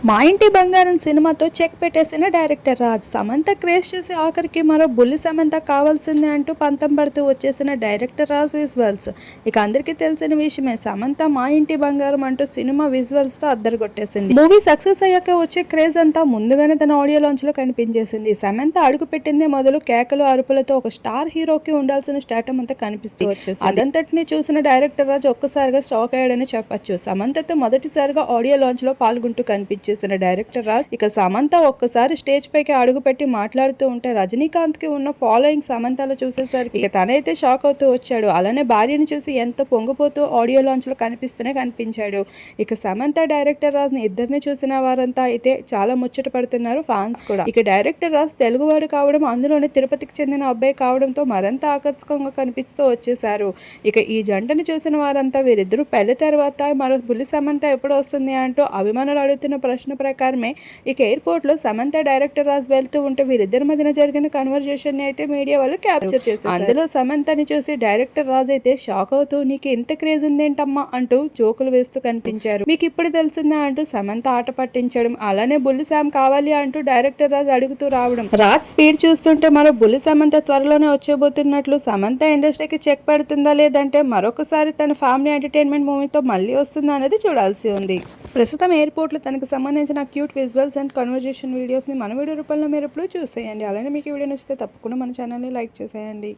మా ఇంటి బంగారం సినిమాతో చెక్ పెట్టేసిన డైరెక్టర్ రాజ్. సమంత క్రేజ్ చూసి ఆఖరికి మరో బుల్లి సమంత కావాల్సిందే అంటూ పంతం పడుతూ వచ్చేసిన డైరెక్టర్ రాజ్ విజువల్స్. ఇక అందరికీ తెలిసిన విషయమే, సమంత మా ఇంటి బంగారం అంటూ సినిమా విజువల్స్ తో అద్దరగొట్టేసింది. మూవీ సక్సెస్ అయ్యాక వచ్చే క్రేజ్ అంతా ముందుగానే తన ఆడియో లాంచ్ లో కనిపించేసింది. సమంత అడుగు పెట్టిందే మొదలు కేకలు అరుపులతో ఒక స్టార్ హీరోకి ఉండాల్సిన స్టాటమ్ అంతా కనిపిస్తూ వచ్చేసింది. అదంతటిని చూసిన డైరెక్టర్ రాజ్ ఒక్కసారిగా షాక్ అయ్యాడని చెప్పొచ్చు. సమంతతో మొదటిసారిగా ఆడియో లాంచ్ లో పాల్గొంటూ కనిపించేసిన డైరెక్టర్ రాజ్ ఇక సమంత ఒక్కసారి స్టేజ్ పైకి అడుగుపెట్టి మాట్లాడుతూ ఉంటే రజనీకాంత్ కి ఉన్న ఫాలోయింగ్ సమంతలో చూసేసరికి ఇక తనైతే షాక్ అవుతూ వచ్చాడు. అలానే భార్యను చూసి ఎంతో పొంగిపోతూ ఆడియో లాంచ్ లో కనిపించాడు. ఇక సమంత డైరెక్టర్ రాజ్ ని ఇద్దరిని చూసిన వారంతా అయితే చాలా ముచ్చట పడుతున్నారు ఫ్యాన్స్ కూడా. ఇక డైరెక్టర్ రాజ్ తెలుగువాడు కావడం, అందులోనే తిరుపతికి చెందిన అబ్బాయి కావడంతో మరింత ఆకర్షకంగా కనిపిస్తూ వచ్చేసారు. ఇక ఈ జంటను చూసిన వారంతా వీరిద్దరూ పెళ్లి తర్వాత మరో బుల్లి సమంత ఎప్పుడు వస్తుంది అంటూ అభిమానులు అడుగుతున్న ప్రశ్న ప్రకారమే ఇక ఎయిర్పోర్ట్ లో సమంత డైరెక్టర్ రాజ్ వెళ్తూ ఉంటే వీరిద్దరి మధ్యన జరిగిన కన్వర్జేషన్ ని అయితే మీడియా వాళ్ళు క్యాప్చర్ చేశారు. అందులో సమంతని చూసి డైరెక్టర్ రాజ్ అయితే షాక్ అవుతూ నీకు ఇంత క్రేజ్ ఉందేంటమ్మా అంటూ జోకులు వేస్తూ కనిపించారు. మీకు ఇప్పుడు తెలిసిందా అంటూ సమంత ఆట పట్టించడం, అలానే బుల్లి శామ్ కావాలి అంటూ డైరెక్టర్ రాజ్ అడుగుతూ రావడం, రాజ్ స్పీడ్ చూస్తుంటే మరో బుల్లి సమంత త్వరలోనే వచ్చేబోతున్నట్లు సమంత ఇండస్ట్రీకి చెక్ పెడుతుందా లేదంటే మరొకసారి తన ఫ్యామిలీ ఎంటర్టైన్మెంట్ మూవీతో మళ్ళీ వస్తుందా అనేది చూడాల్సి ఉంది. ప్రస్తుతం ఎయిర్పోర్ట్ లో తనకు సంబంధించిన cute visuals and conversation videos ని మన వీడియో రూపంలో మీరు ఎప్పుడు చూసేయండి. అలానే మీకు ఈ వీడియో నచ్చితే తప్పకుండా మన ఛానల్ ని లైక్ చేసేయండి.